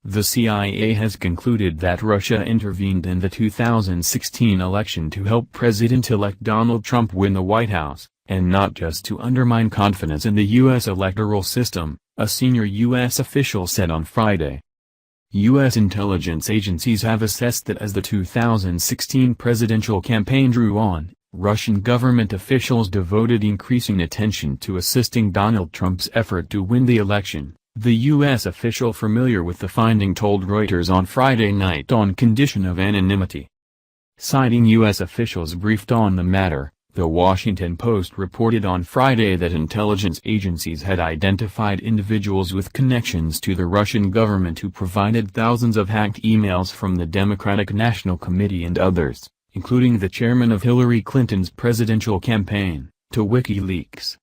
The CIA has concluded that Russia intervened in the 2016 election to help President-elect Donald Trump win the White House, and not just to undermine confidence in the U.S. electoral system, a senior U.S. official said on Friday. U.S. intelligence agencies have assessed that as the 2016 presidential campaign drew on, Russian government officials devoted increasing attention to assisting Donald Trump's effort to win the election. The U.S. official familiar with the finding told Reuters on Friday night on condition of anonymity. Citing U.S. officials briefed on the matter, The Washington Post reported on Friday that intelligence agencies had identified individuals with connections to the Russian government who provided thousands of hacked emails from the Democratic National Committee and others, including the chairman of Hillary Clinton's presidential campaign, to WikiLeaks.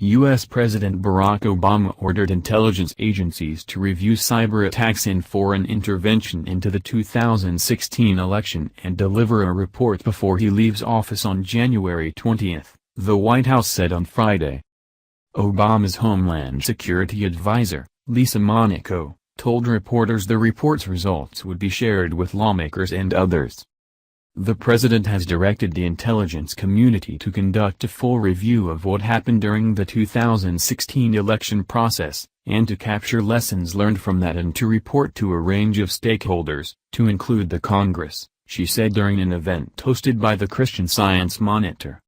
U.S. President Barack Obama ordered intelligence agencies to review cyber attacks and foreign intervention into the 2016 election and deliver a report before he leaves office on January 20, the White House said on Friday. Obama's Homeland Security advisor, Lisa Monaco, told reporters the report's results would be shared with lawmakers and others. The president has directed the intelligence community to conduct a full review of what happened during the 2016 election process, and to capture lessons learned from that and to report to a range of stakeholders, to include the Congress, she said during an event hosted by the Christian Science Monitor.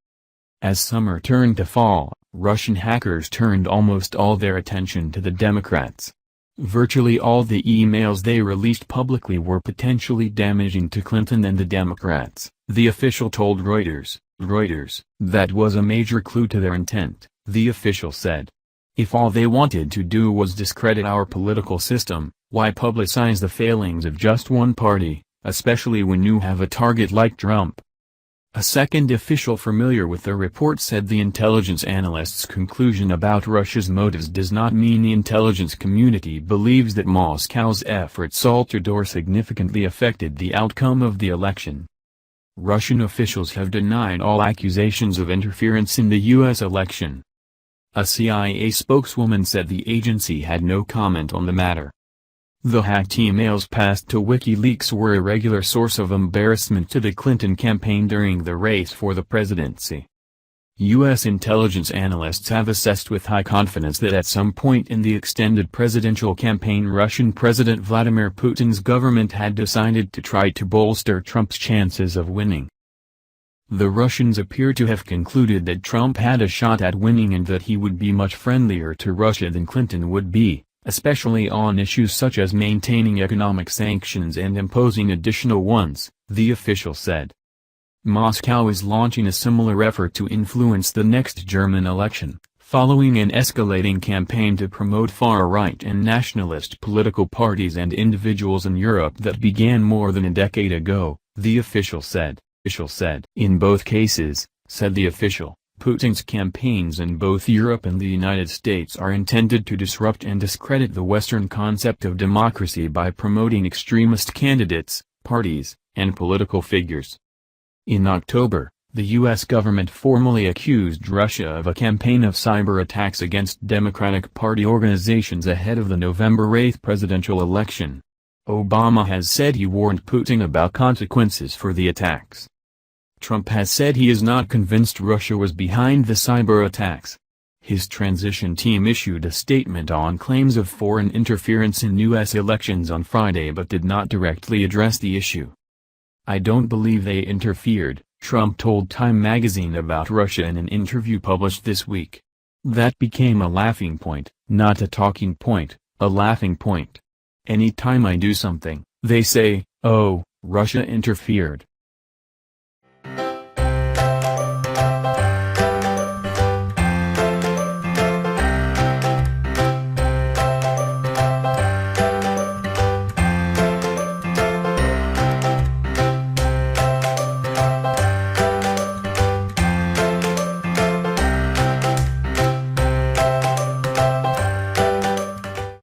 As summer turned to fall, Russian hackers turned almost all their attention to the Democrats. Virtually all the emails they released publicly were potentially damaging to Clinton and the Democrats, the official told Reuters. That was a major clue to their intent, the official said. If all they wanted to do was discredit our political system, why publicize the failings of just one party, especially when you have a target like Trump? A second official familiar with the report said the intelligence analyst's conclusion about Russia's motives does not mean the intelligence community believes that Moscow's efforts altered or significantly affected the outcome of the election. Russian officials have denied all accusations of interference in the U.S. election. A CIA spokeswoman said the agency had no comment on the matter. The hacked emails passed to WikiLeaks were a regular source of embarrassment to the Clinton campaign during the race for the presidency. U.S. intelligence analysts have assessed with high confidence that at some point in the extended presidential campaign Russian President Vladimir Putin's government had decided to try to bolster Trump's chances of winning. The Russians appear to have concluded that Trump had a shot at winning and that he would be much friendlier to Russia than Clinton would be, especially on issues such as maintaining economic sanctions and imposing additional ones, the official said. Moscow is launching a similar effort to influence the next German election, following an escalating campaign to promote far-right and nationalist political parties and individuals in Europe that began more than a decade ago, the official said. In both cases, said the official, Putin's campaigns in both Europe and the United States are intended to disrupt and discredit the Western concept of democracy by promoting extremist candidates, parties, and political figures. In October, the U.S. government formally accused Russia of a campaign of cyber attacks against Democratic Party organizations ahead of the November 8 presidential election. Obama has said he warned Putin about consequences for the attacks. Trump has said he is not convinced Russia was behind the cyber attacks. His transition team issued a statement on claims of foreign interference in U.S. elections on Friday but did not directly address the issue. I don't believe they interfered, Trump told Time magazine about Russia in an interview published this week. That became a laughing point, not a talking point, a laughing point. Any time I do something, they say, oh, Russia interfered.